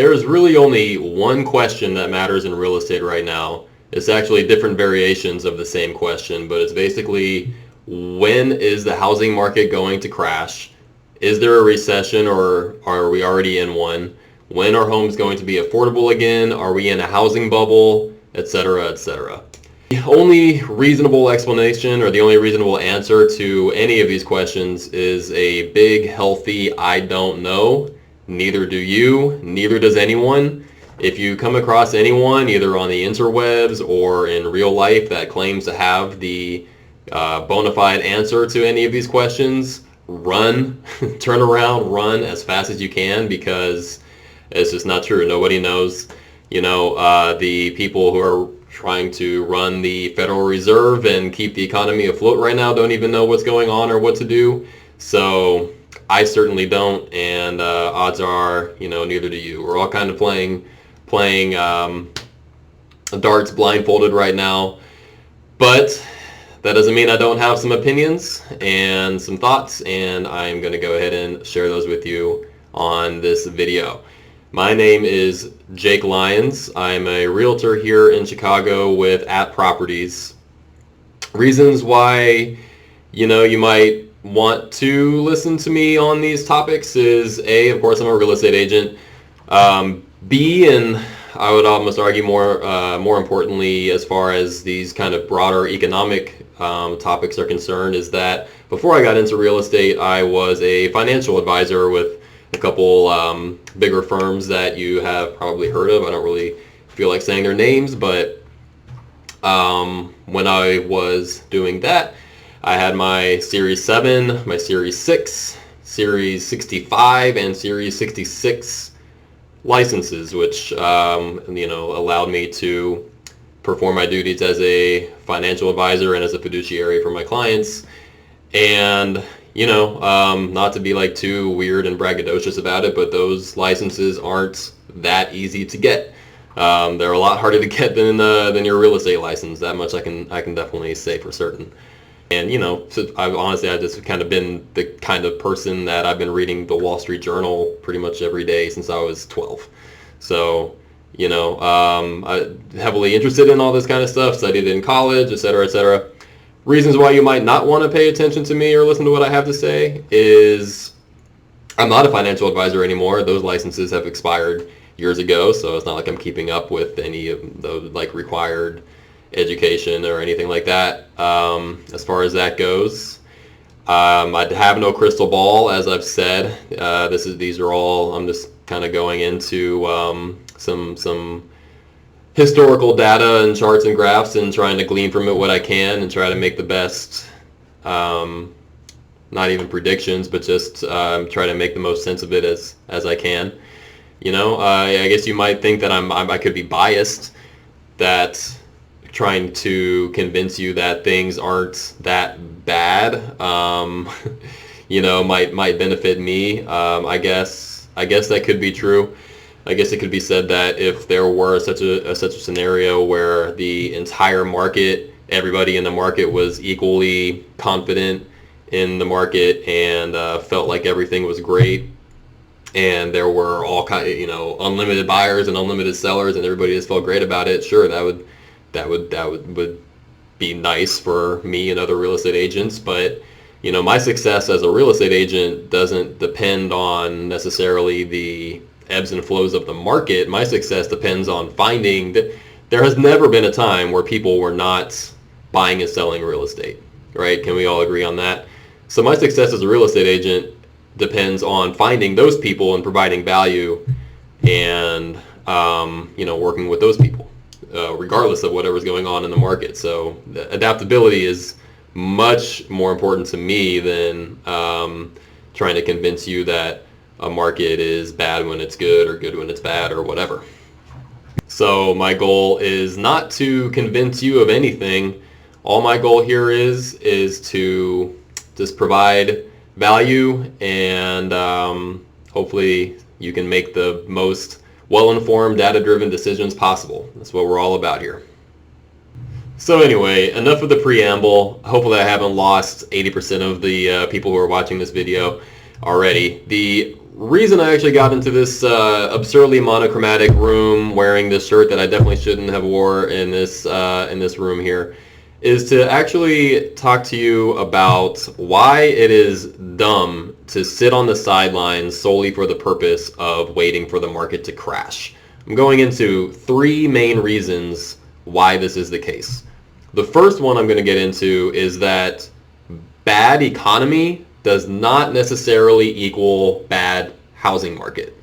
There's really only one question that matters in real estate right now. It's actually different variations of the same question, but it's basically, when is the housing market going to crash? Is there a recession, or are we already in one? When are homes going to be affordable again? Are we in a housing bubble? Etc., etc. The only reasonable explanation, or the only reasonable answer to any of these questions, is a big, healthy "I don't know." Neither do you, neither does anyone. If you come across anyone, either on the interwebs or in real life, that claims to have the bona fide answer to any of these questions, run, turn around, run as fast as you can, because it's just not true. Nobody knows. The people who are trying to run the Federal Reserve and keep the economy afloat right now don't even know what's going on or what to do. So I certainly don't, and odds are, neither do you. We're all kind of playing darts blindfolded right now, but that doesn't mean I don't have some opinions and some thoughts, and I'm going to go ahead and share those with you on this video. My name is Jake Lyons. I'm a realtor here in Chicago with At Properties. Reasons why, you might want to listen to me on these topics is A, of course, I'm a real estate agent. B, and I would almost argue more importantly, as far as these kind of broader economic topics are concerned, is that before I got into real estate, I was a financial advisor with a couple bigger firms that you have probably heard of. I don't really feel like saying their names, but when I was doing that, I had my Series 7, my Series 6, Series 65, and Series 66 licenses, which allowed me to perform my duties as a financial advisor and as a fiduciary for my clients. And not to be like too weird and braggadocious about it, but those licenses aren't that easy to get. They're a lot harder to get than your real estate license. That much I can definitely say for certain. And so I've just kind of been the kind of person that I've been reading the Wall Street Journal pretty much every day since I was 12. So I'm heavily interested in all this kind of stuff. Studied in college, etc., etc. Reasons why you might not want to pay attention to me or listen to what I have to say is I'm not a financial advisor anymore. Those licenses have expired years ago, so it's not like I'm keeping up with any of the required education or anything like that. As far as that goes, I have no crystal ball, as I've said. These are all, I'm just kind of going into some historical data and charts and graphs and trying to glean from it what I can and try to make the best, not even predictions, but just try to make the most sense of it as I can. I guess you might think that I could be biased, that trying to convince you that things aren't that bad, might benefit me. I guess that could be true. I guess it could be said that if there were such a scenario where the entire market, everybody in the market was equally confident in the market and felt like everything was great, and there were all kind of unlimited buyers and unlimited sellers, and everybody just felt great about it, sure, that would be nice for me and other real estate agents. But my success as a real estate agent doesn't depend on necessarily the ebbs and flows of the market. My success depends on finding that there has never been a time where people were not buying and selling real estate, right? Can we all agree on that? So my success as a real estate agent depends on finding those people and providing value and working with those people, regardless of whatever's going on in the market. So adaptability is much more important to me than trying to convince you that a market is bad when it's good or good when it's bad or whatever. So my goal is not to convince you of anything. All my goal here is to just provide value, and hopefully you can make the most well-informed, data-driven decisions possible. That's what we're all about here. So anyway, enough of the preamble. Hopefully I haven't lost 80% of the people who are watching this video already. The reason I actually got into this absurdly monochromatic room wearing this shirt that I definitely shouldn't have wore in this room here is to actually talk to you about why it is dumb to sit on the sidelines solely for the purpose of waiting for the market to crash. I'm going into 3 main reasons why this is the case. The first one I'm going to get into is that bad economy does not necessarily equal bad housing market.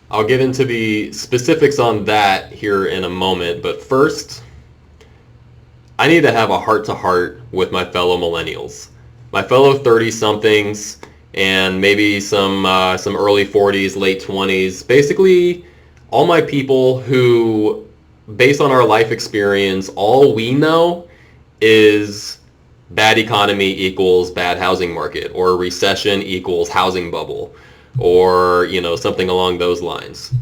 I'll get into the specifics on that here in a moment, but first, I need to have a heart-to-heart with my fellow millennials, my fellow 30-somethings, and maybe some early 40s, late 20s. Basically, all my people who, based on our life experience, all we know is bad economy equals bad housing market, or recession equals housing bubble, or something along those lines.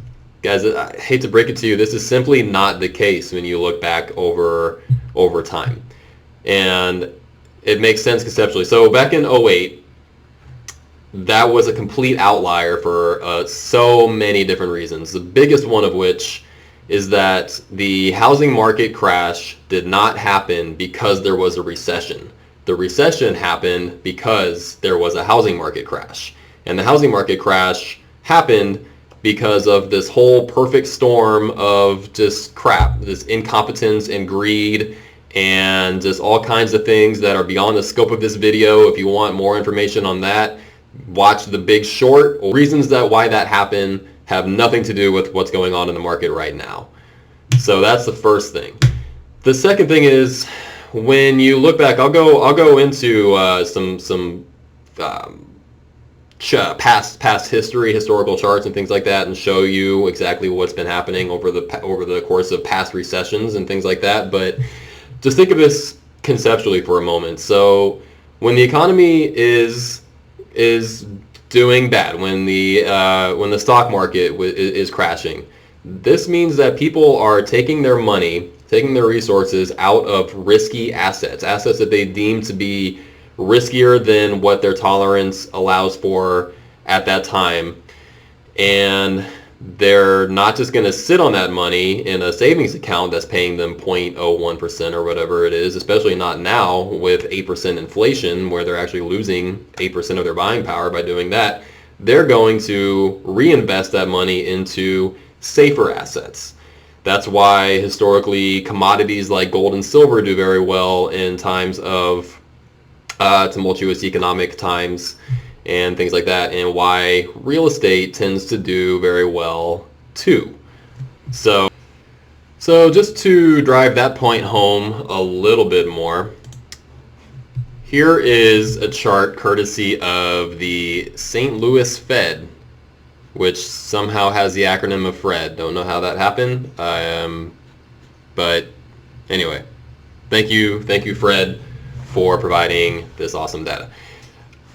Guys, I hate to break it to you, this is simply not the case when you look back over time. And it makes sense conceptually. So back in 2008, that was a complete outlier for so many different reasons. The biggest one of which is that the housing market crash did not happen because there was a recession. The recession happened because there was a housing market crash. And the housing market crash happened because of this whole perfect storm of just crap, this incompetence and greed and just all kinds of things that are beyond the scope of this video. If you want more information on that, watch The Big Short. Reasons why that happened have nothing to do with what's going on in the market right now. So that's the first thing. The second thing is, when you look back, I'll go into some past history, historical charts and things like that, and show you exactly what's been happening over the course of past recessions and things like that. But just think of this conceptually for a moment. So when the economy is doing bad, when the stock market is crashing, this means that people are taking their money, taking their resources out of risky assets that they deem to be riskier than what their tolerance allows for at that time. And they're not just going to sit on that money in a savings account that's paying them 0.01% or whatever it is, especially not now with 8% inflation, where they're actually losing 8% of their buying power by doing that. They're going to reinvest that money into safer assets. That's why historically commodities like gold and silver do very well in times of tumultuous economic times and things like that, and why real estate tends to do very well too. So just to drive that point home a little bit more, here is a chart courtesy of the St. Louis Fed, which somehow has the acronym of FRED. Don't know how that happened, but anyway, thank you Fred for providing this awesome data.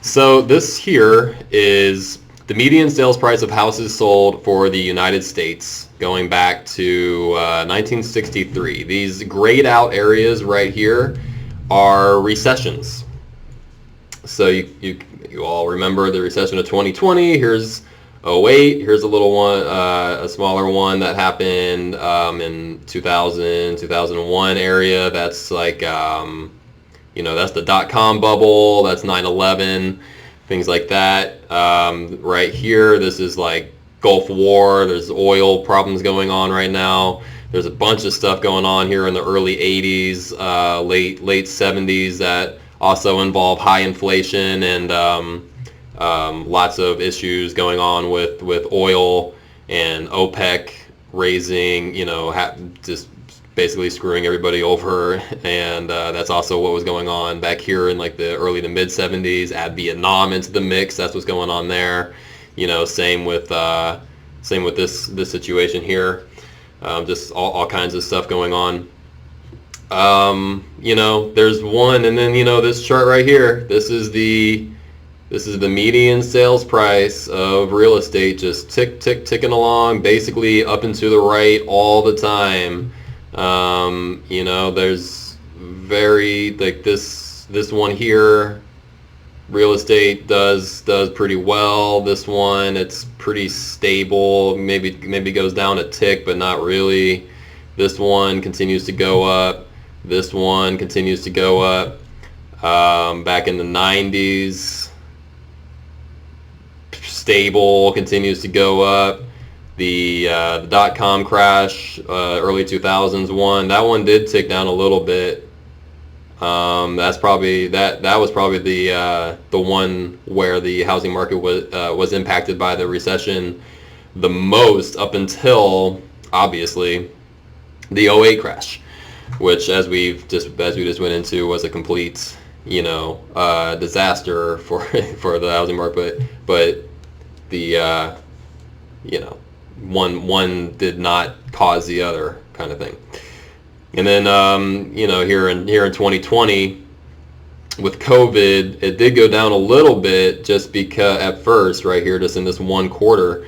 So this here is the median sales price of houses sold for the United States going back to 1963. These grayed out areas right here are recessions. So you all remember the recession of 2020. Here's 2008. Here's a little one, a smaller one that happened in 2000, 2001 area. That's like that's the dot-com bubble, that's 9/11, things like that. Right here, this is like Gulf War, there's oil problems going on right now. There's a bunch of stuff going on here in the early 80s, late 70s that also involve high inflation and lots of issues going on with oil and OPEC raising, just basically screwing everybody over, and that's also what was going on back here in like the early to mid 70s. Add Vietnam into the mix, that's what's going on there. Same with this situation here. Just all kinds of stuff going on. There's one, and then this chart right here. This is the median sales price of real estate, just ticking along, basically up and to the right all the time. There's very like this one here. real estate does pretty well. This one, it's pretty stable. Maybe goes down a tick, but not really. This one continues to go up. This one continues to go up. Back in the 90s, stable, continues to go up. The dot-com crash, early 2000s one, that one did tick down a little bit. That's probably that was probably the one where the housing market was impacted by the recession the most, up until obviously the '08 crash, which as we just went into, was a complete disaster for for the housing market. But the one did not cause the other, kind of thing. And then here in 2020 with COVID, it did go down a little bit, just because at first, right here, just in this one quarter,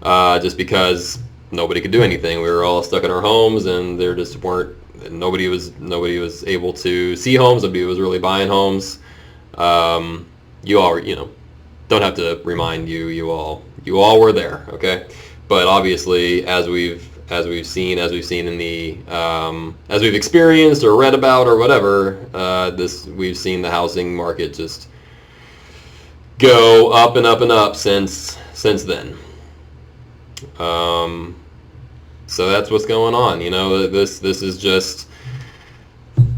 just because nobody could do anything. We were all stuck in our homes, and there just weren't. Nobody was able to see homes. Nobody was really buying homes. You all, don't have to remind you. You all were there, okay? But obviously, as we've seen in the as we've experienced or read about or whatever, we've seen the housing market just go up and up and up since then. So that's what's going on. This is just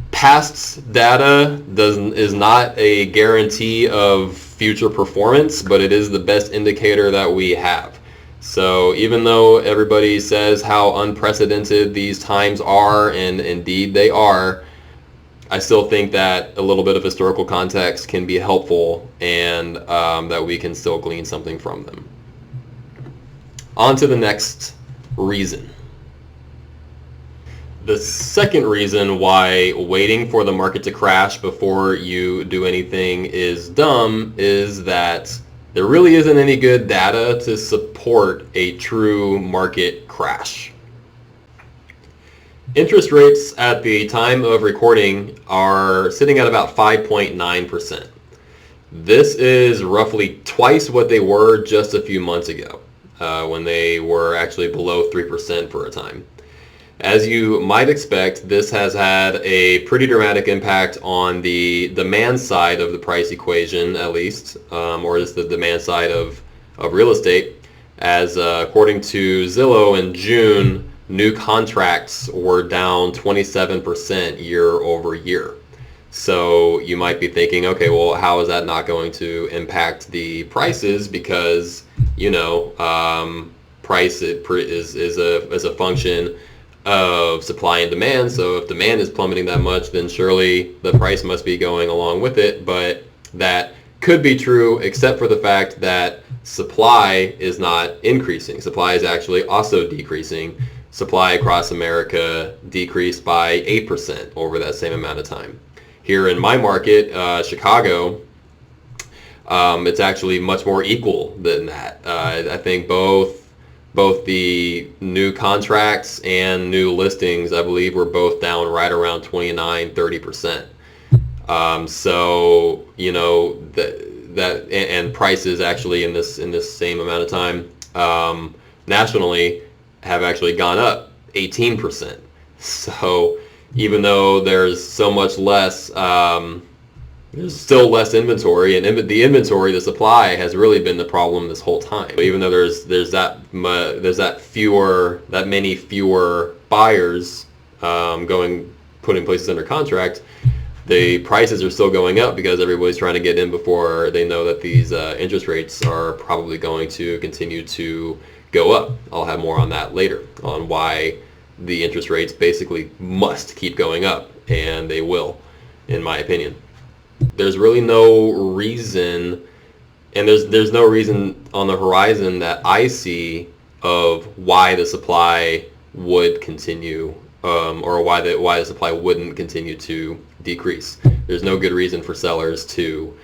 past data. Is not a guarantee of future performance, but it is the best indicator that we have. So even though everybody says how unprecedented these times are, and indeed they are, I still think that a little bit of historical context can be helpful, and that we can still glean something from them. On to the next reason. The second reason why waiting for the market to crash before you do anything is dumb is that there really isn't any good data to support a true market crash. Interest rates at the time of recording are sitting at about 5.9%. This is roughly twice what they were just a few months ago, when they were actually below 3% for a time. As you might expect, this has had a pretty dramatic impact on the demand side of the price equation, at least, or just the demand side of real estate, as according to Zillow in June, new contracts were down 27% year over year. So you might be thinking, okay, well, how is that not going to impact the prices? Because price is a function of supply and demand. So if demand is plummeting that much, then surely the price must be going along with it. But that could be true, except for the fact that supply is not increasing. Supply is actually also decreasing. Supply across America decreased by 8% over that same amount of time. Here in my market, Chicago, it's actually much more equal than that. I think both the new contracts and new listings, I believe, were both down right around 29-30%. So that and prices actually in this same amount of time, nationally, have actually gone up 18%. So even though there's so much less, there's still less inventory, and the inventory, the supply, has really been the problem this whole time. Even though there's that many fewer buyers putting places under contract, the prices are still going up because everybody's trying to get in before they know that these interest rates are probably going to continue to go up. I'll have more on that later, on why the interest rates basically must keep going up, and they will, in my opinion. There's really no reason, and there's no reason on the horizon that I see of why the supply would continue, or why the supply wouldn't continue to decrease. There's no good reason for sellers to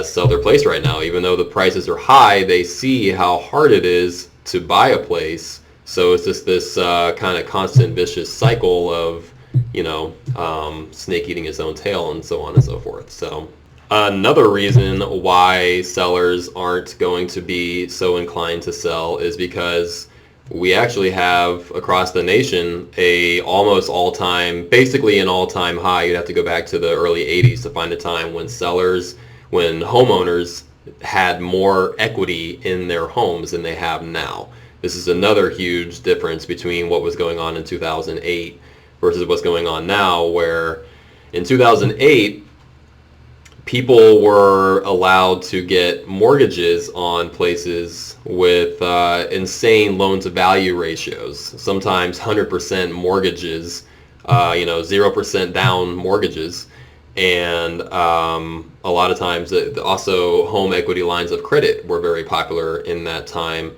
sell their place right now. Even though the prices are high, they see how hard it is to buy a place. So it's just this kind of constant vicious cycle of snake eating its own tail, and so on and so forth. So Another reason why sellers aren't going to be so inclined to sell is because we actually have across the nation basically an all-time high. You'd have to go back to the early 80s to find a time when homeowners had more equity in their homes than they have now. This is another huge difference between what was going on in 2008 versus what's going on now, where in 2008, people were allowed to get mortgages on places with insane loan-to-value ratios, sometimes 100% mortgages, 0% down mortgages, and a lot of times also home equity lines of credit were very popular in that time,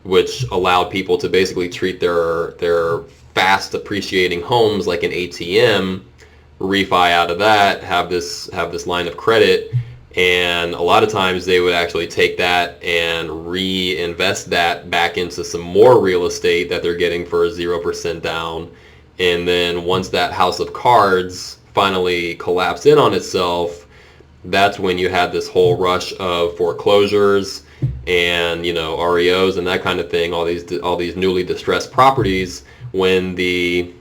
which allowed people to basically treat their fast appreciating homes like an ATM, refi out of that, have this line of credit, and a lot of times they would actually take that and reinvest that back into some more real estate that they're getting for 0% down. And then once that house of cards finally collapsed in on itself, that's when you had this whole rush of foreclosures and REOs and that kind of thing, all these newly distressed properties, when the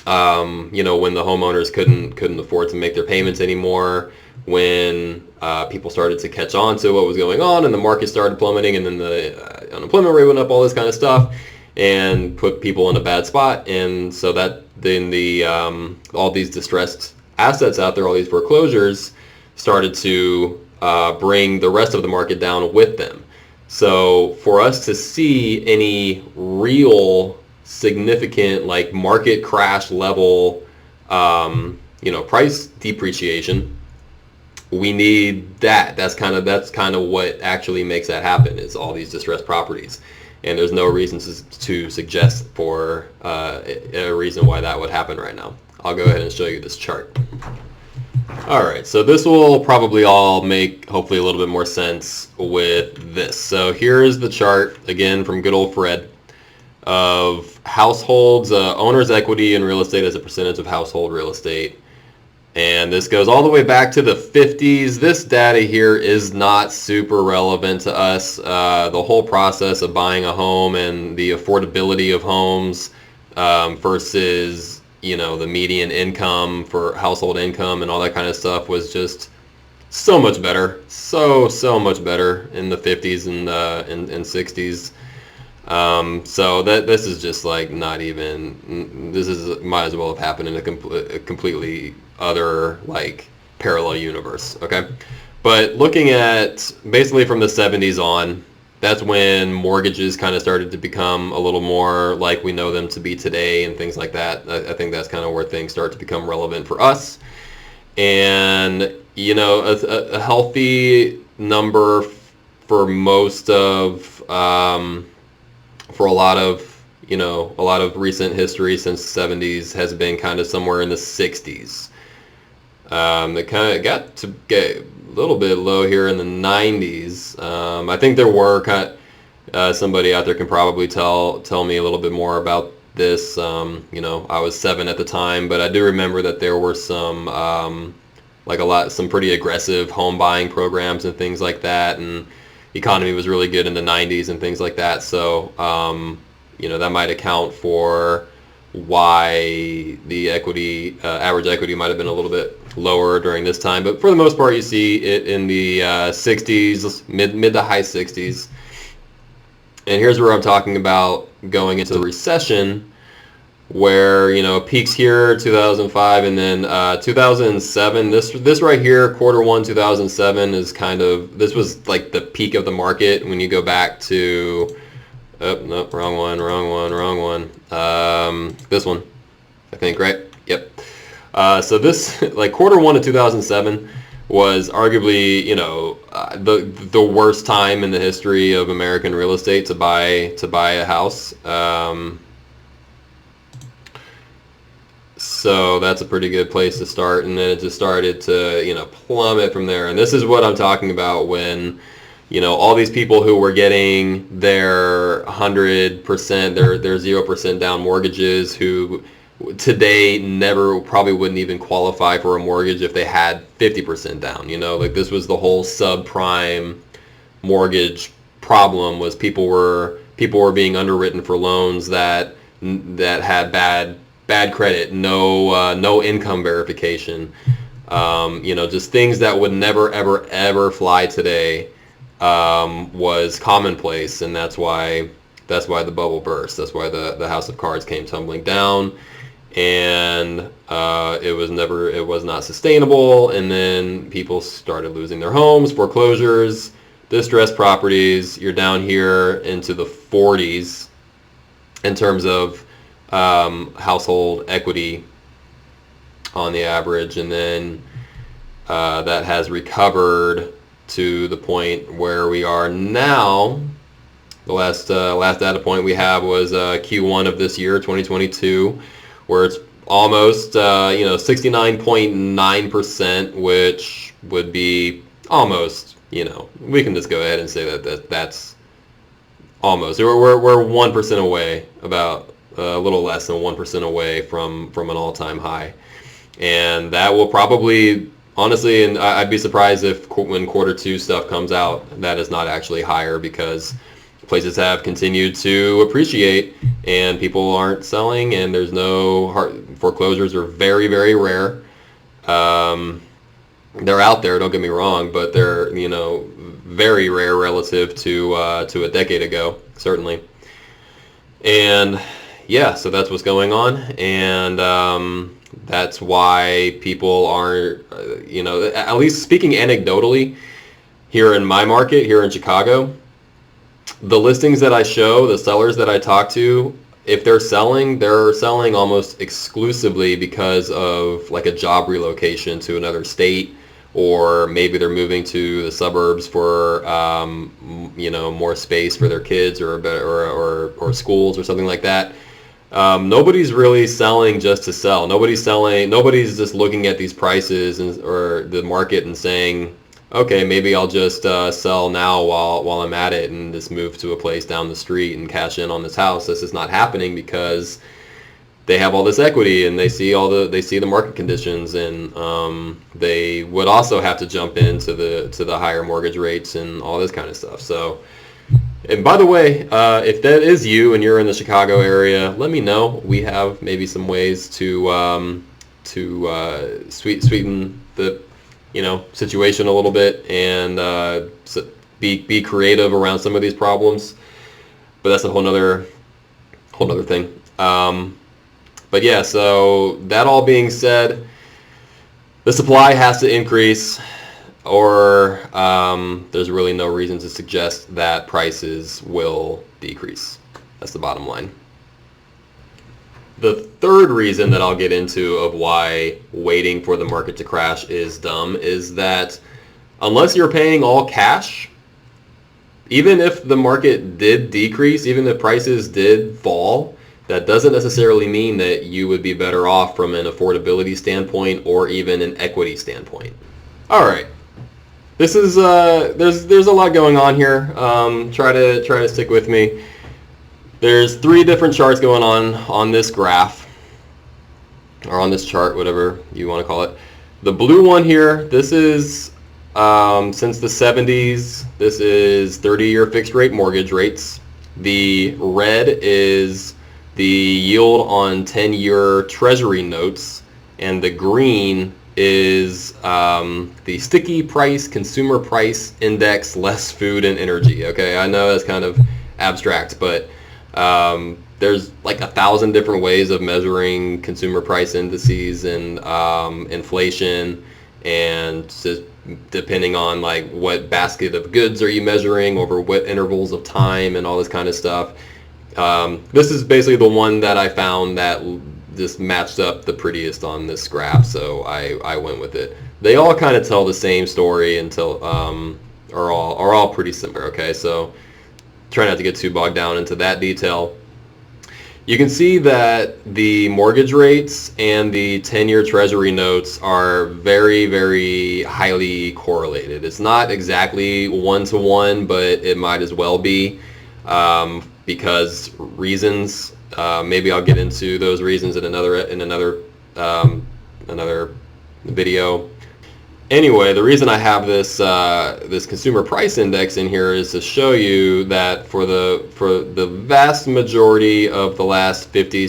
when the homeowners couldn't afford to make their payments anymore, when people started to catch on to what was going on and the market started plummeting, and then the unemployment rate went up, all this kind of stuff, and put people in a bad spot. And so that then all these distressed assets out there, all these foreclosures, started to bring the rest of the market down with them. So for us to see any real significant like market crash level price depreciation, we need that. That's kind of what actually makes that happen, is all these distressed properties. And there's no reason to suggest for a reason why that would happen right now. I'll go ahead and show you this chart. All right, so this will probably all make hopefully a little bit more sense with this. So here is the chart again from good old Fred of households, owner's equity in real estate as a percentage of household real estate. And this goes all the way back to the 50s. This data here is not super relevant to us. The whole process of buying a home and the affordability of homes versus the median income for household income and all that kind of stuff was just so much better, so much better in the 50s and 60s. So this is just like not even, might as well have happened in a completely other like parallel universe. Okay, but looking at basically from the 70s on, that's when mortgages kind of started to become a little more like we know them to be today and things like that. I think that's kind of where things start to become relevant for us. And a healthy number for most of for a lot of recent history since the 70s has been kind of somewhere in the 60s. It kind of got to get a little bit low here in the 90s. I think there were somebody out there can probably tell me a little bit more about this. I was 7 at the time, but I do remember that there were some some pretty aggressive home buying programs and things like that, and the economy was really good in the 90s and things like that. So that might account for why the average equity might have been a little bit lower during this time. But for the most part, you see it in the 60s, mid to high 60s. And here's where I'm talking about going into the recession, where peaks here 2005 and then 2007. This right here, Q1 2007 is this was like the peak of the market when you go back to wrong one. This one, I think, right? Yep. So this like Q1 of 2007 was arguably the worst time in the history of American real estate to buy a house. So that's a pretty good place to start, and then it just started to plummet from there. And this is what I'm talking about when all these people who were getting their 100%, their 0% down mortgages, who today never probably wouldn't even qualify for a mortgage if they had 50% down. Like this was the whole subprime mortgage problem, was people were being underwritten for loans that had bad credit, no income verification, just things that would never ever fly today, was commonplace, and that's why the bubble burst. That's why the house of cards came tumbling down, and it was not sustainable, and then people started losing their homes, foreclosures, distressed properties. You're down here into the 40s in terms of household equity on the average, and then that has recovered to the point where we are now. The last data point we have was Q1 of this year, 2022, where it's almost 69.9%, which would be almost, we can just go ahead and say that's almost. We're 1% away, about a little less than 1% away from an all-time high, and that will probably, honestly, and I'd be surprised if when Q2 stuff comes out, that is not actually higher, because places have continued to appreciate and people aren't selling, and there's no foreclosures are very, very rare. They're out there, don't get me wrong, but they're very rare relative to a decade ago, certainly. And yeah, so that's what's going on, and that's why people aren't, at least speaking anecdotally, here in my market, here in Chicago, the listings that I show, the sellers that I talk to, if they're selling almost exclusively because of like a job relocation to another state, or maybe they're moving to the suburbs for more space for their kids, or schools or something like that. Nobody's really selling just to sell. Nobody's just looking at these prices or the market and saying, okay, maybe I'll just sell now while I'm at it, and just move to a place down the street and cash in on this house. This is not happening because they have all this equity, and they see the market conditions, and they would also have to jump into the higher mortgage rates and all this kind of stuff. So, and by the way, if that is you and you're in the Chicago area, let me know. We have maybe some ways to sweeten the situation a little bit, and be creative around some of these problems. But that's a whole nother thing. But yeah, so that all being said, the supply has to increase, or there's really no reason to suggest that prices will decrease. That's the bottom line. The third reason that I'll get into of why waiting for the market to crash is dumb is that unless you're paying all cash, even if the market did decrease, even if prices did fall, that doesn't necessarily mean that you would be better off from an affordability standpoint or even an equity standpoint. All right. This is there's a lot going on here. Try to stick with me. There's 3 different charts going on this graph, or on this chart, whatever you want to call it. The blue one here, this is since the 70s. This is 30-year fixed rate mortgage rates. The red is the yield on 10-year Treasury notes, and the green is the sticky price consumer price index less food and energy. Okay, I know that's kind of abstract, but there's like 1,000 different ways of measuring consumer price indices and inflation, and just depending on like what basket of goods are you measuring over what intervals of time and all this kind of stuff. This is basically the one that I found that just matched up the prettiest on this graph, so I went with it. They all kind of tell the same story until are all pretty similar. Okay, so try not to get too bogged down into that detail. You can see that the mortgage rates and the 10-year Treasury notes are very, very highly correlated. It's not exactly one-to-one, but it might as well be, because reasons. Maybe I'll get into those reasons in another video. Anyway, the reason I have this consumer price index in here is to show you that for the vast majority of the last 50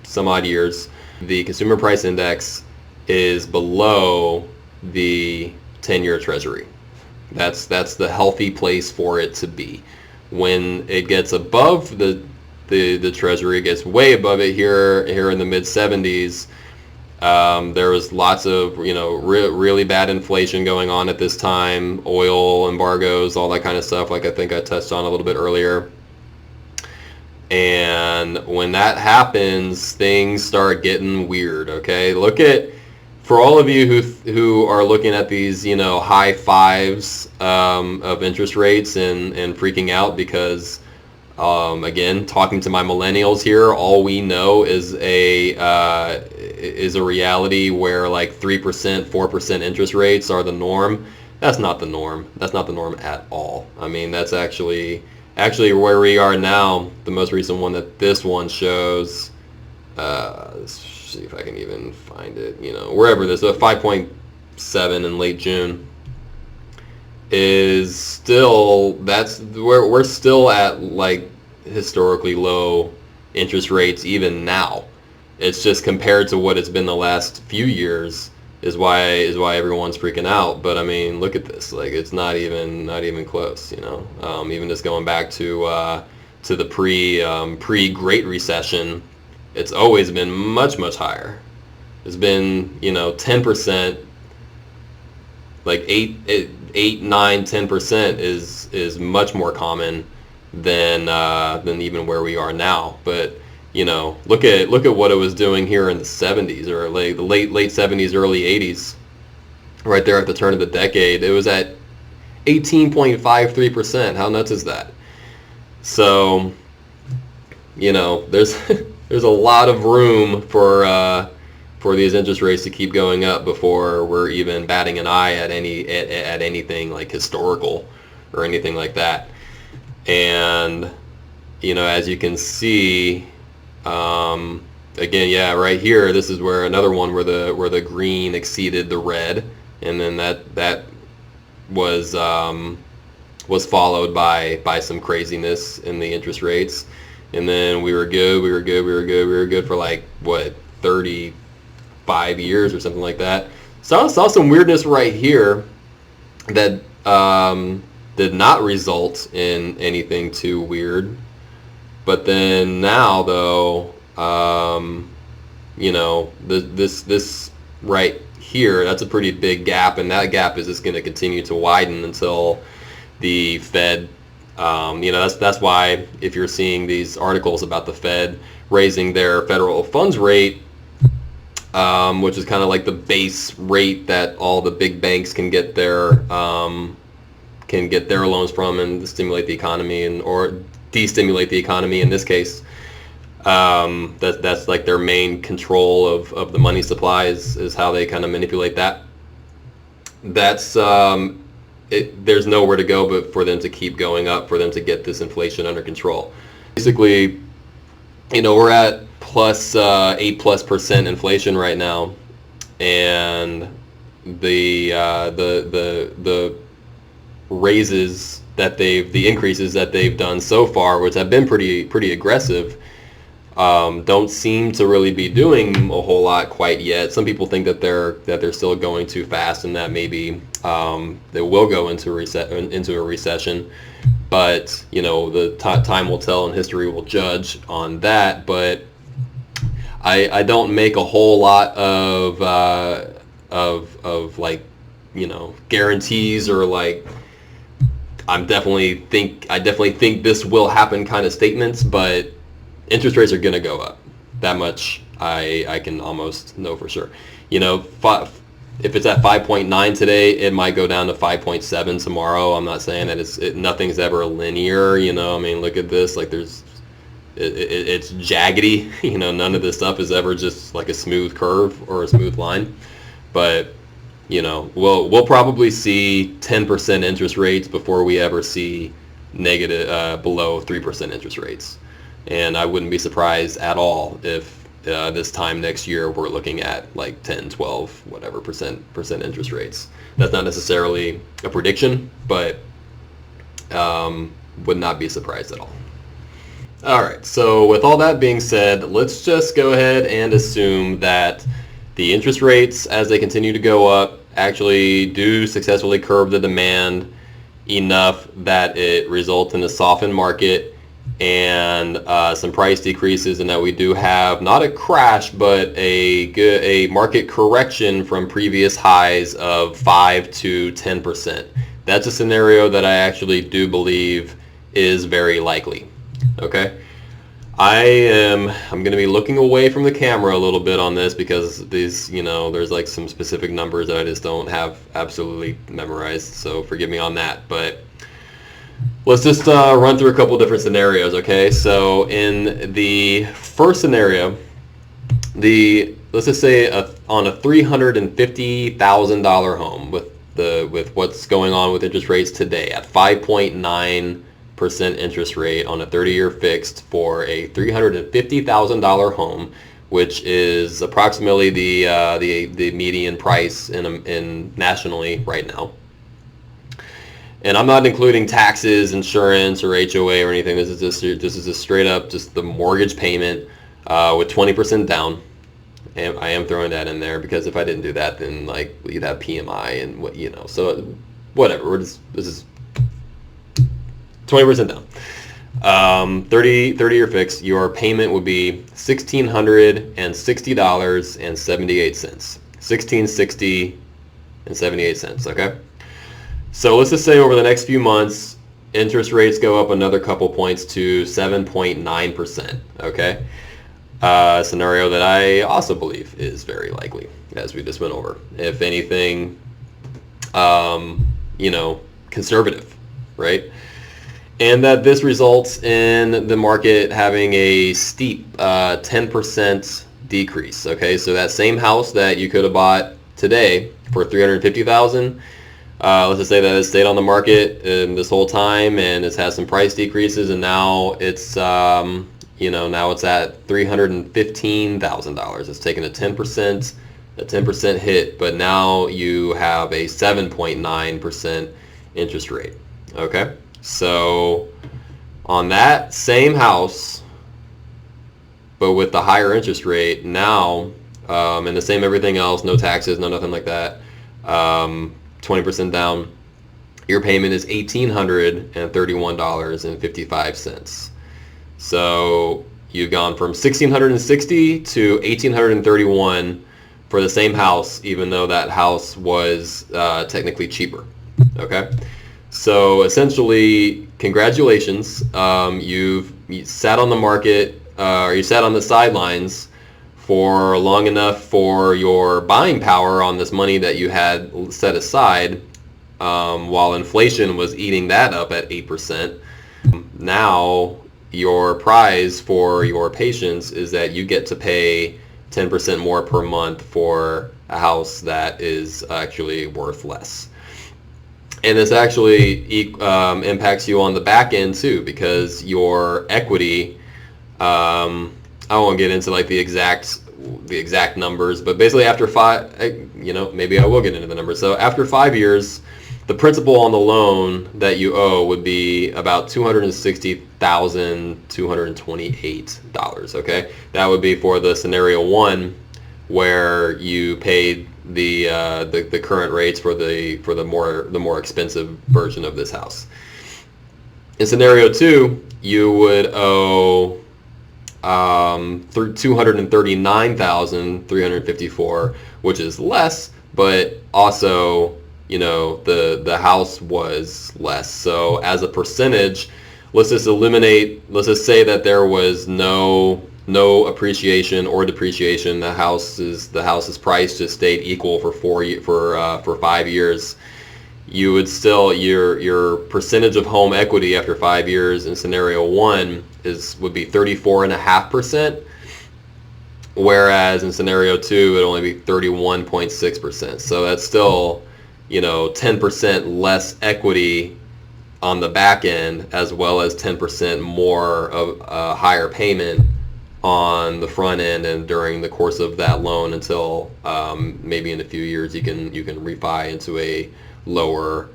some odd years, the consumer price index is below the 10-year Treasury. That's the healthy place for it to be. When it gets above the Treasury, it gets way above it here in the mid 70s. There was lots of really bad inflation going on at this time, oil embargoes, all that kind of stuff, like I think I touched on a little bit earlier. And when that happens, things start getting weird. Okay, for all of you who are looking at these high fives of interest rates and freaking out because again, talking to my millennials here, all we know is a reality where like 3%, 4% interest rates are the norm. That's not the norm. That's not the norm at all. I mean, that's actually where we are now. The most recent one that this one shows, let's see if I can even find it, wherever this, 5.7 in late June is still, we're still at like historically low interest rates even now. It's just compared to what it's been the last few years is why everyone's freaking out. But I mean, look at this. Like, it's not even close. Even just going back to the pre Great Recession, it's always been much higher. It's been 10%, like 8, 9, 10% is much more common than even where we are now. But look at what it was doing here in the 70s or like the late 70s, early 80s. Right there at the turn of the decade, it was at 18.53%. How nuts is that? So, there's there's a lot of room for these interest rates to keep going up before we're even batting an eye at anything like historical or anything like that. And as you can see, again, yeah, right here, this is where another one where the green exceeded the red, and then that was followed by some craziness in the interest rates, and then we were good for like what, 35 years or something like that. So I saw some weirdness right here that did not result in anything too weird. But then now, though, this right here, that's a pretty big gap, and that gap is just going to continue to widen until the Fed, that's why if you're seeing these articles about the Fed raising their federal funds rate, which is kind of like the base rate that all the big banks can get their loans from and stimulate the economy or destimulate the economy in this case. That's like their main control of the money supply is how they kind of manipulate that. That's there's nowhere to go but for them to keep going up, for them to get this inflation under control. Basically, we're at plus 8% inflation right now, and the raises that the increases that they've done so far, which have been pretty aggressive, don't seem to really be doing a whole lot quite yet. Some people think that they're still going too fast, and that maybe they will go into a recession. But the time will tell, and history will judge on that. But I don't make a whole lot of like guarantees or like I definitely think this will happen kind of statements, but interest rates are going to go up. That much I can almost know for sure. If it's at 5.9 today, it might go down to 5.7 tomorrow. I'm not saying that nothing's ever linear. I mean, look at this. Like it's jaggedy. None of this stuff is ever just like a smooth curve or a smooth line. But we'll probably see 10% interest rates before we ever see negative below 3% interest rates. And I wouldn't be surprised at all if this time next year we're looking at like 10, 12, whatever percent interest rates. That's not necessarily a prediction, but would not be surprised at all. All right, so with all that being said, let's just go ahead and assume that the interest rates, as they continue to go up, actually do successfully curb the demand enough that it results in a softened market and some price decreases, and that we do have not a crash but a market correction from previous highs of 5 to 10%. That's a scenario that I actually do believe is very likely. Okay, I'm going to be looking away from the camera a little bit on this because these, there's like some specific numbers that I just don't have absolutely memorized, so forgive me on that. But let's just run through a couple different scenarios, okay? So in the first scenario, let's just say on a $350,000 home with what's going on with interest rates today at 5.9% interest rate on a 30-year fixed for a $350,000 home, which is approximately the median price in nationally right now. And I'm not including taxes, insurance, or HOA or anything. This is just straight up just the mortgage payment with 20% down. And I am throwing that in there because if I didn't do that, then like you'd have PMI and what So whatever. This is 20% down. 30-year fix. Your payment would be $1,660.78. $1,660.78. Okay. So let's just say over the next few months, interest rates go up another couple points to 7.9%. Okay. Scenario that I also believe is very likely, as we just went over. If anything, conservative, right? And that this results in the market having a steep 10% decrease. Okay, so that same house that you could have bought today for $350,000, let's just say that it stayed on the market this whole time and it's had some price decreases, and now it's now it's at $315,000. It's taken a 10% hit, but now you have a 7.9% interest rate. Okay, so on that same house, but with the higher interest rate now, and the same everything else, no taxes, no nothing like that, 20% down, your payment is $1,831.55. So you've gone from $1,660 to $1,831 for the same house, even though that house was technically cheaper. Okay, so essentially, congratulations. You sat on the market, or you sat on the sidelines for long enough for your buying power on this money that you had set aside, while inflation was eating that up at 8%. Now your prize for your patience is that you get to pay 10% more per month for a house that is actually worth less. And this actually impacts you on the back end too, because your equity, I won't get into like the exact numbers, but basically after maybe I will get into the numbers. So after 5 years, the principal on the loan that you owe would be about $260,228. Okay, that would be for the scenario one, where you paid the current rates for the more expensive version of this house. In scenario two, you would owe $239,354, which is less, but also the house was less. So as a percentage, let's just say that there was no appreciation or depreciation. The house's price just stayed equal for 5 years. You would still, your percentage of home equity after 5 years in scenario one would be 34.5%, whereas in scenario two it would only be 31.6%. So that's still 10% less equity on the back end, as well as 10% more of a higher payment on the front end and during the course of that loan until maybe in a few years you can refi into a lower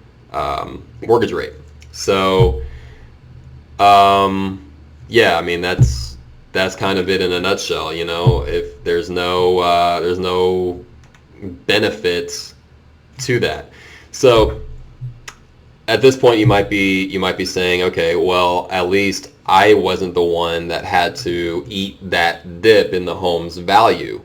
mortgage rate. So yeah, I mean that's kind of it in a nutshell. You know, if there's no benefits to that. So at this point you might be saying, okay, well, at least I wasn't the one that had to eat that dip in the home's value,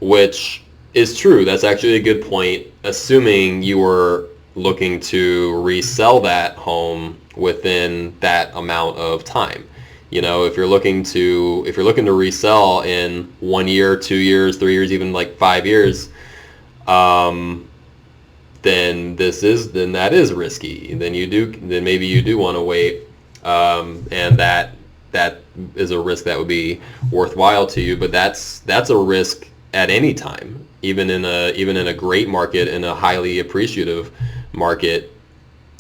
which is true. That's actually a good point, assuming you were looking to resell that home within that amount of time. You know, if you're looking to resell in 1 year, 2 years, 3 years, even like 5 years, then that is risky. Then maybe you do want to wait, and that is a risk that would be worthwhile to you. But that's a risk at any time, even in a great market, in a highly appreciative market.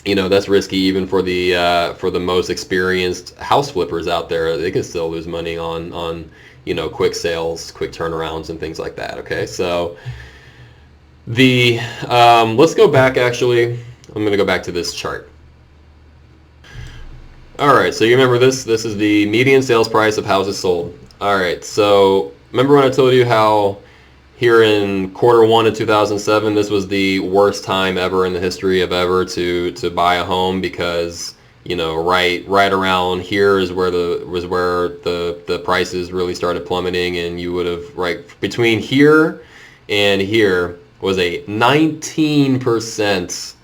You know, that's risky even for the most experienced house flippers out there. They can still lose money on you know, quick sales, quick turnarounds, and things like that. Okay, so let's go back. Actually, I'm going to go back to this chart. All right, so you remember this is the median sales price of houses sold. All right, so remember when I told you how here in Q1 of 2007, this was the worst time ever in the history of ever to buy a home, because, you know, right around here is where the prices really started plummeting, and you would have, right between here and here was a 19%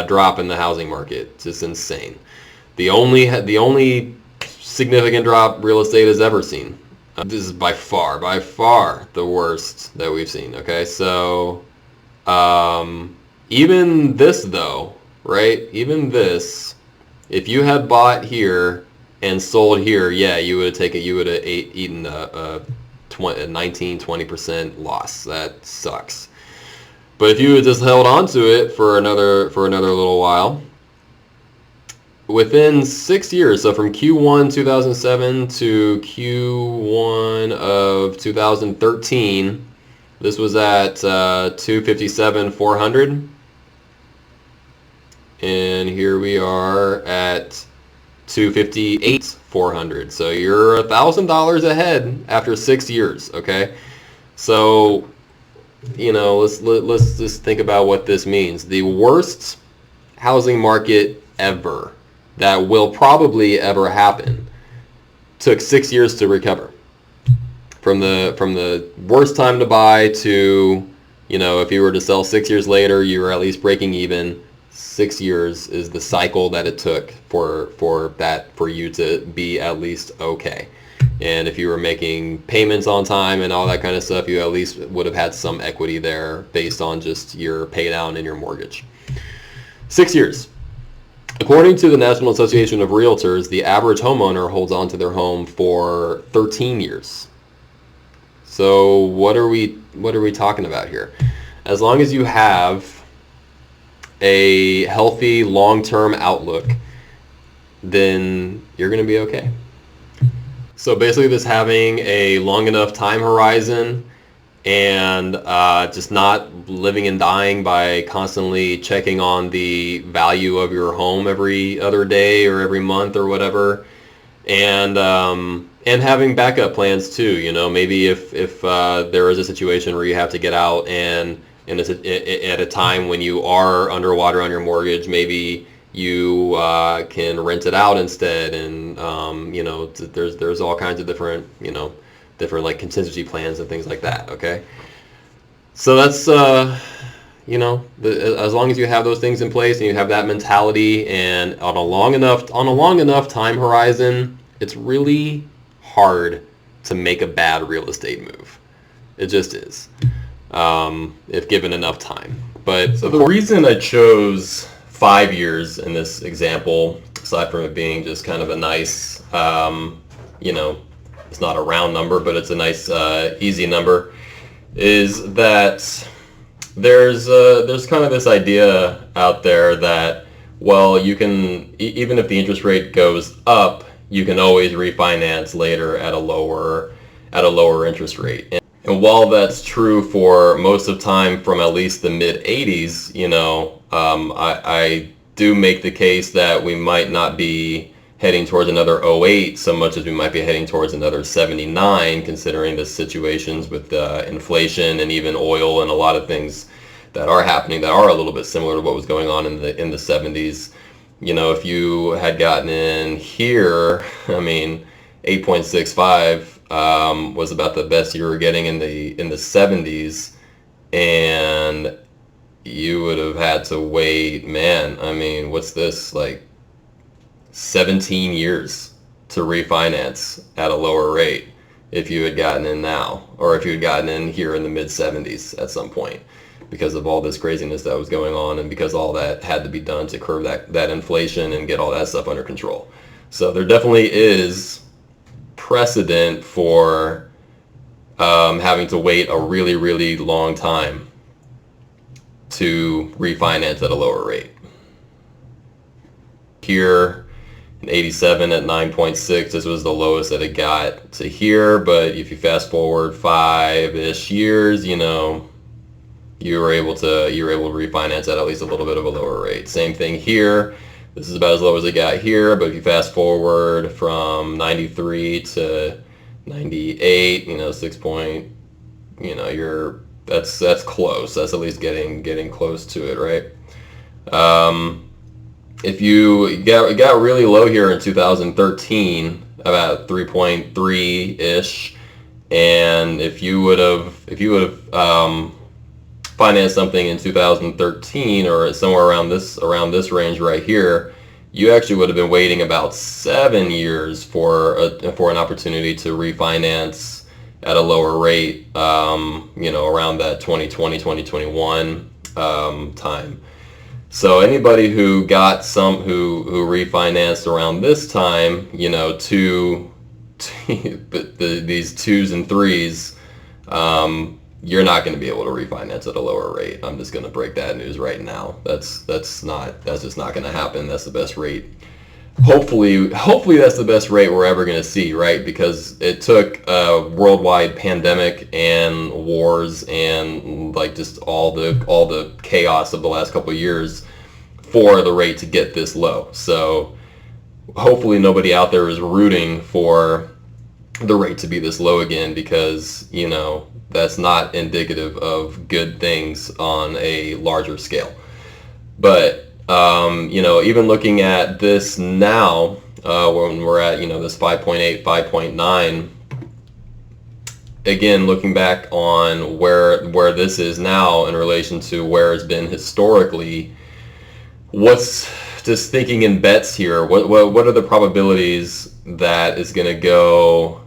drop in the housing market. Just insane. The only significant drop real estate has ever seen. This is by far the worst that we've seen. Okay, so even this though, right? Even this, if you had bought here and sold here, yeah, you would have eaten a 19-20% loss. That sucks. But if you had just held on to it for another little while, within 6 years, so from Q1 2007 to Q1 of 2013, this was at 257,400, and here we are at 258,400. So you're $1,000 ahead after 6 years. Okay, so you know, let's just think about what this means. The worst housing market ever, that will probably ever happen, took 6 years to recover. From the worst time to buy to, you know, if you were to sell 6 years later, you were at least breaking even. 6 years is the cycle that it took for you to be at least okay. And if you were making payments on time and all that kind of stuff, you at least would have had some equity there based on just your pay down and your mortgage. 6 years. According to the National Association of Realtors, the average homeowner holds on to their home for 13 years. So what are we talking about here? As long as you have a healthy long-term outlook, then you're going to be okay. So basically, this having a long enough time horizon and just not living and dying by constantly checking on the value of your home every other day or every month or whatever, and having backup plans too. You know, maybe if there is a situation where you have to get out and it's at a time when you are underwater on your mortgage, maybe you can rent it out instead, and you know, there's all kinds of different like contingency plans and things like that. Okay, so that's you know, as long as you have those things in place and you have that mentality, and on a long enough time horizon, it's really hard to make a bad real estate move. It just is, if given enough time. But so the reason I chose 5 years in this example, aside from it being just kind of a nice, you know, it's not a round number, but it's a nice, easy number, is that there's kind of this idea out there that well, you can, even if the interest rate goes up, you can always refinance later at a lower interest rate. And while that's true for most of time from at least the mid 80s, I do make the case that we might not be heading towards another '08 so much as we might be heading towards another '79, considering the situations with inflation and even oil and a lot of things that are happening that are a little bit similar to what was going on in the '70s. If you had gotten in here, 8.65 was about the best you were getting in the '70s, and you would have had to wait, what's this, like 17 years to refinance at a lower rate if you had gotten in now, or if you had gotten in here in the mid '70s at some point, because of all this craziness that was going on and because all that had to be done to curb that inflation and get all that stuff under control. So there definitely is precedent for having to wait a really, really long time to refinance at a lower rate. Here in '87 at 9.6, this was the lowest that it got to here, but if you fast forward 5-ish years, you were able to refinance at least a little bit of a lower rate. Same thing here. This is about as low as it got here, but if you fast forward from 93 to 98, 6 point, that's close. That's at least getting close to it, right? If you got really low here in 2013, about 3.3 ish, and if you would have financed something in 2013 or somewhere around this range right here, you actually would have been waiting about 7 years for an opportunity to refinance at a lower rate, around that 2020, 2021 time. So anybody who refinanced around this time, these 2s and 3s, you're not going to be able to refinance at a lower rate. I'm just going to break that news right now. That's just not going to happen. That's the best rate. Hopefully that's the best rate we're ever going to see, right? Because it took a worldwide pandemic and wars and like just all the chaos of the last couple of years for the rate to get this low. So hopefully nobody out there is rooting for the rate to be this low again, because that's not indicative of good things on a larger scale. But even looking at this now, when we're at this 5.8, 5.9, again looking back on where this is now in relation to where it's been historically, what's just thinking in bets here, what are the probabilities that it's going to go,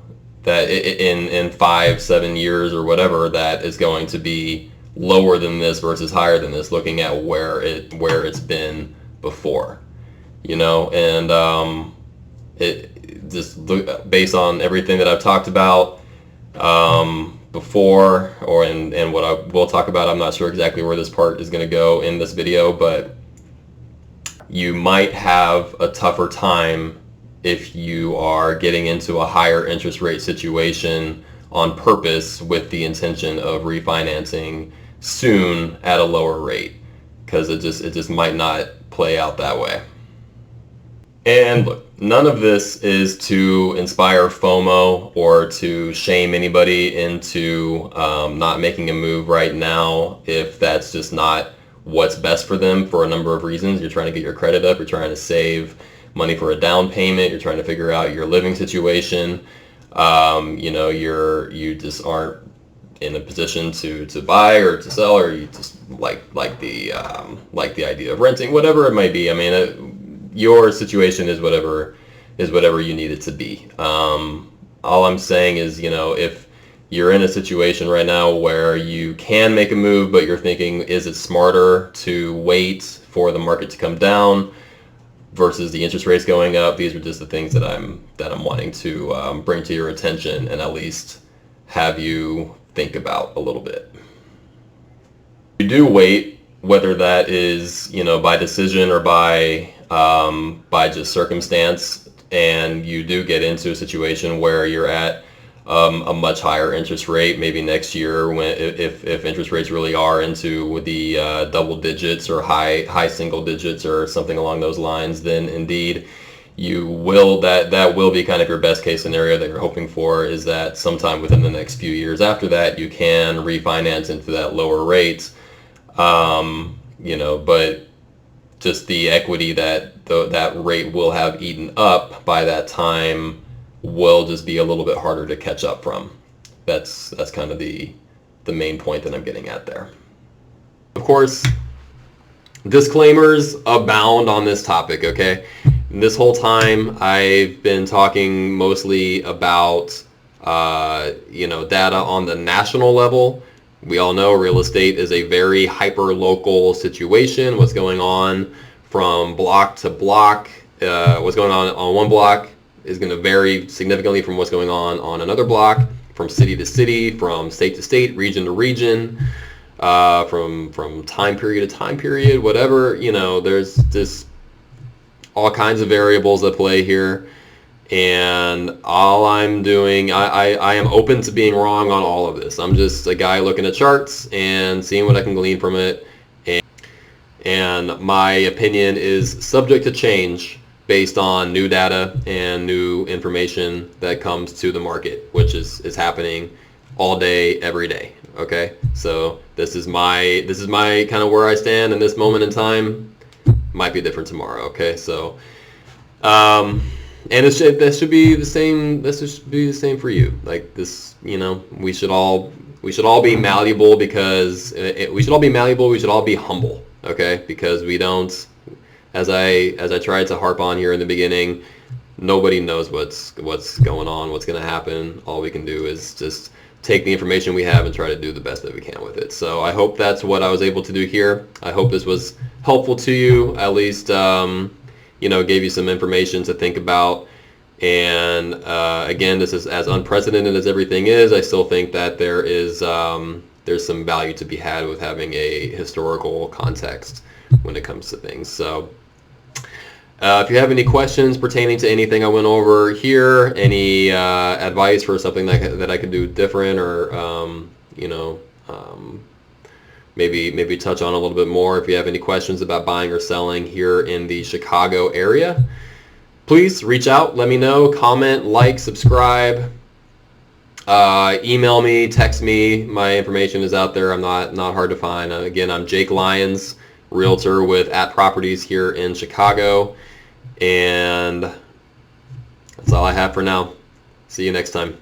that in 5-7 years or whatever, that is going to be lower than this versus higher than this, looking at where it's been before, and it just based on everything that I've talked about before, and what I will talk about. I'm not sure exactly where this part is going to go in this video, but you might have a tougher time if you are getting into a higher interest rate situation on purpose with the intention of refinancing soon at a lower rate, because it just might not play out that way. And look, none of this is to inspire FOMO or to shame anybody into not making a move right now if that's just not what's best for them for a number of reasons. You're trying to get your credit up, you're trying to save money for a down payment, you're trying to figure out your living situation, you just aren't in a position to buy or to sell, or you just like the idea of renting, whatever it might be. Your situation is whatever you need it to be. All I'm saying is, if you're in a situation right now where you can make a move, but you're thinking, is it smarter to wait for the market to come down versus the interest rates going up? These are just the things that I'm wanting to bring to your attention and at least have you think about a little bit. If you do wait, whether that is, by decision or by just circumstance, and you do get into a situation where you're at a much higher interest rate, maybe next year, when if interest rates really are into the double digits or high single digits or something along those lines, then indeed that will be kind of your best case scenario that you're hoping for, is that sometime within the next few years after that you can refinance into that lower rate. But just the equity that rate will have eaten up by that time will just be a little bit harder to catch up from. That's kind of the main point that I'm getting at there. Of course, disclaimers abound on this topic, okay? This whole time I've been talking mostly about data on the national level. We all know real estate is a very hyper-local situation. What's going on from block to block, what's going on one block is going to vary significantly from what's going on another block, from city to city, from state to state, region to region, from time period to time period, whatever. There's just all kinds of variables at play here. And all I'm doing, I am open to being wrong on all of this. I'm just a guy looking at charts and seeing what I can glean from it. And my opinion is subject to change based on new data and new information that comes to the market, which is happening all day, every day. Okay, so this is my kind of where I stand in this moment in time. Might be different tomorrow. Okay, so and that should be the same. This should be the same for you. Like this, we should all be malleable, because we should all be malleable. We should all be humble. Okay, because we don't, as I tried to harp on here in the beginning, nobody knows what's going on, what's going to happen. All we can do is just take the information we have and try to do the best that we can with it. So I hope that's what I was able to do here. I hope this was helpful to you, at least gave you some information to think about. And again, this is as unprecedented as everything is. I still think that there's some value to be had with having a historical context when it comes to things. So if you have any questions pertaining to anything I went over here, any advice for something that I could do different, or maybe touch on a little bit more, if you have any questions about buying or selling here in the Chicago area, please reach out, let me know, comment, like, subscribe, email me, text me. My information is out there. I'm not hard to find. Again, I'm Jake Lyons, realtor with @Properties here in Chicago, and that's all I have for now. See you next time.